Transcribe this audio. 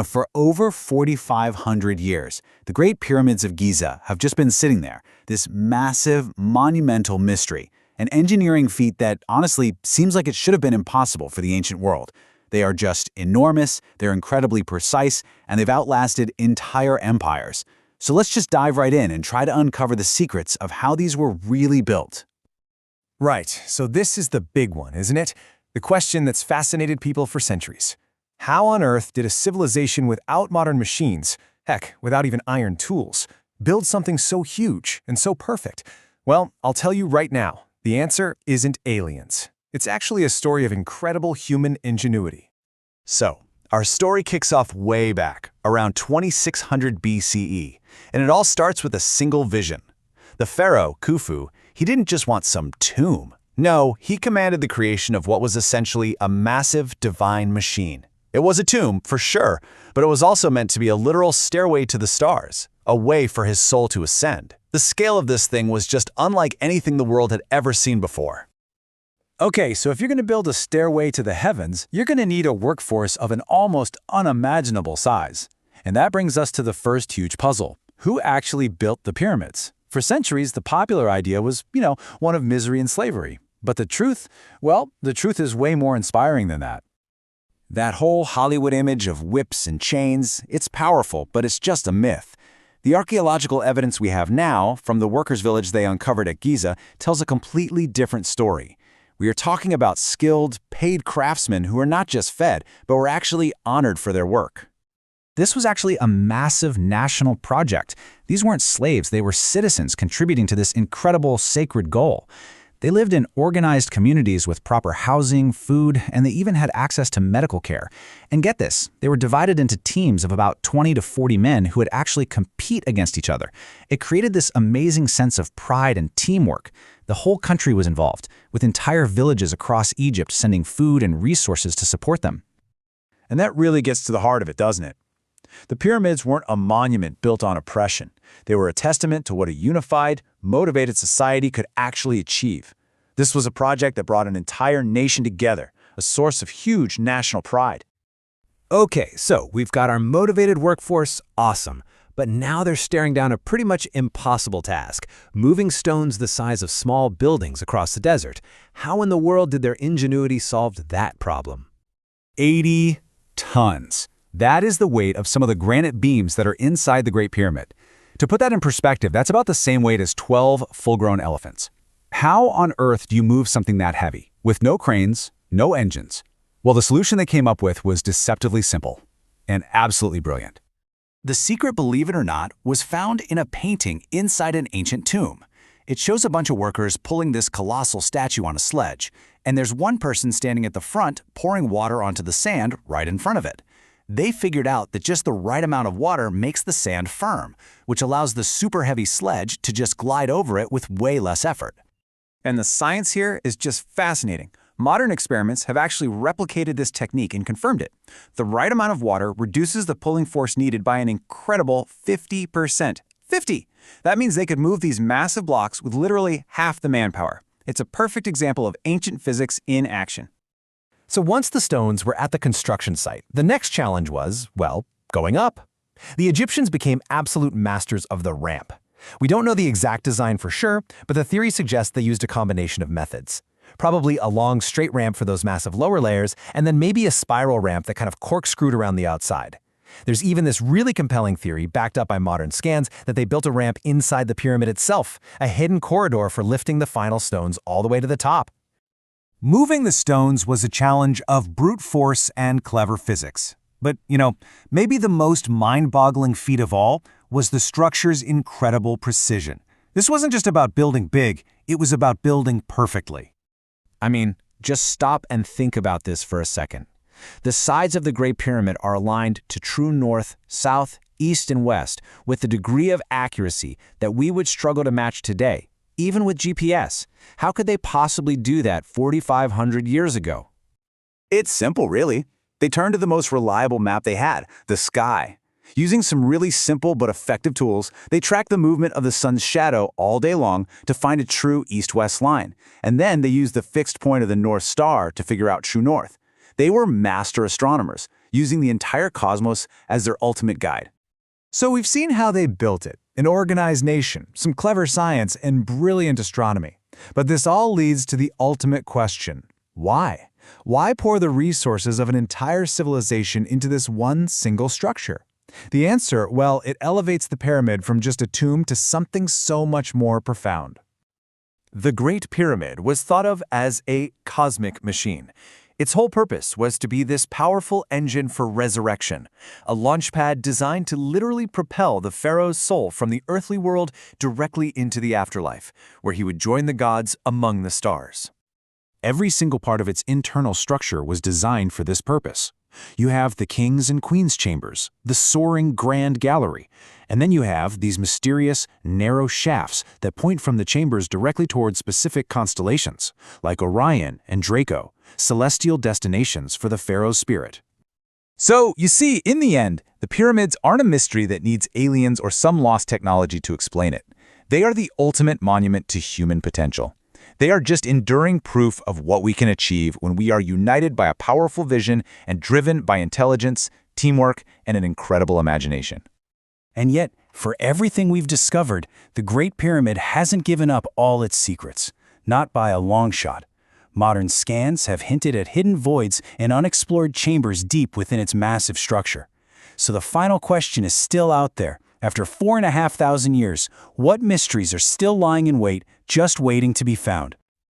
For over 4,500 years, the Great Pyramids of Giza have just been sitting there, this massive, monumental mystery, an engineering feat that honestly seems like it should have been impossible for the ancient world. They are just enormous, they're incredibly precise, and they've outlasted entire empires. So let's just dive right in and try to uncover the secrets of how these were really built. Right, so this is the big one, isn't it? The question that's fascinated people for centuries. How on earth did a civilization without modern machines, heck, without even iron tools, build something so huge and so perfect? Well, I'll tell you right now, the answer isn't aliens. It's actually a story of incredible human ingenuity. So, our story kicks off way back, around 2600 BCE, and it all starts with a single vision. The pharaoh, Khufu, he didn't just want some tomb. No, he commanded the creation of what was essentially a massive divine machine. It was a tomb, for sure, but it was also meant to be a literal stairway to the stars, a way for his soul to ascend. The scale of this thing was just unlike anything the world had ever seen before. Okay, so if you're going to build a stairway to the heavens, you're going to need a workforce of an almost unimaginable size. And that brings us to the first huge puzzle. Who actually built the pyramids? For centuries, the popular idea was, one of misery and slavery. But the truth, the truth is way more inspiring than that. That whole Hollywood image of whips and chains, it's powerful, but it's just a myth. The archaeological evidence we have now, from the workers' village they uncovered at Giza, tells a completely different story. We are talking about skilled, paid craftsmen who are not just fed, but were actually honored for their work. This was actually a massive national project. These weren't slaves, they were citizens contributing to this incredible sacred goal. They lived in organized communities with proper housing, food, and they even had access to medical care. And get this, they were divided into teams of about 20 to 40 men who would actually compete against each other. It created this amazing sense of pride and teamwork. The whole country was involved, with entire villages across Egypt sending food and resources to support them. And that really gets to the heart of it, doesn't it? The pyramids weren't a monument built on oppression. They were a testament to what a unified, motivated society could actually achieve. This was a project that brought an entire nation together, a source of huge national pride. Okay, so we've got our motivated workforce, awesome. But now they're staring down a pretty much impossible task, moving stones the size of small buildings across the desert. How in the world did their ingenuity solve that problem? 80 tons. That is the weight of some of the granite beams that are inside the Great Pyramid. To put that in perspective, that's about the same weight as 12 full-grown elephants. How on earth do you move something that heavy, with no cranes, no engines? Well, the solution they came up with was deceptively simple and absolutely brilliant. The secret, believe it or not, was found in a painting inside an ancient tomb. It shows a bunch of workers pulling this colossal statue on a sledge, and there's one person standing at the front pouring water onto the sand right in front of it. They figured out that just the right amount of water makes the sand firm, which allows the super heavy sledge to just glide over it with way less effort. And the science here is just fascinating. Modern experiments have actually replicated this technique and confirmed it. The right amount of water reduces the pulling force needed by an incredible 50%. 50! That means they could move these massive blocks with literally half the manpower. It's a perfect example of ancient physics in action. So once the stones were at the construction site, the next challenge was, going up. The Egyptians became absolute masters of the ramp. We don't know the exact design for sure, but the theory suggests they used a combination of methods. Probably a long straight ramp for those massive lower layers, and then maybe a spiral ramp that kind of corkscrewed around the outside. There's even this really compelling theory, backed up by modern scans, that they built a ramp inside the pyramid itself, a hidden corridor for lifting the final stones all the way to the top. Moving the stones was a challenge of brute force and clever physics. But, maybe the most mind-boggling feat of all was the structure's incredible precision. This wasn't just about building big, it was about building perfectly. I mean, just stop and think about this for a second. The sides of the Great Pyramid are aligned to true north, south, east, and west with a degree of accuracy that we would struggle to match today, even with GPS. How could they possibly do that 4,500 years ago? It's simple, really. They turned to the most reliable map they had, the sky. Using some really simple but effective tools, they tracked the movement of the sun's shadow all day long to find a true east-west line. And then they used the fixed point of the North Star to figure out true north. They were master astronomers, using the entire cosmos as their ultimate guide. So we've seen how they built it, an organized nation, some clever science, and brilliant astronomy. But this all leads to the ultimate question. Why? Why pour the resources of an entire civilization into this one single structure? The answer, well, it elevates the pyramid from just a tomb to something so much more profound. The Great Pyramid was thought of as a cosmic machine. Its whole purpose was to be this powerful engine for resurrection, a launchpad designed to literally propel the pharaoh's soul from the earthly world directly into the afterlife, where he would join the gods among the stars. Every single part of its internal structure was designed for this purpose. You have the king's and queen's chambers, the soaring grand gallery, and then you have these mysterious, narrow shafts that point from the chambers directly towards specific constellations, like Orion and Draco, celestial destinations for the pharaoh's spirit. So, you see, in the end, the pyramids aren't a mystery that needs aliens or some lost technology to explain it. They are the ultimate monument to human potential. They are just enduring proof of what we can achieve when we are united by a powerful vision and driven by intelligence, teamwork, and an incredible imagination. And yet, for everything we've discovered, the Great Pyramid hasn't given up all its secrets, not by a long shot. Modern scans have hinted at hidden voids and unexplored chambers deep within its massive structure. So the final question is still out there. After 4,500 years, what mysteries are still lying in wait, just waiting to be found?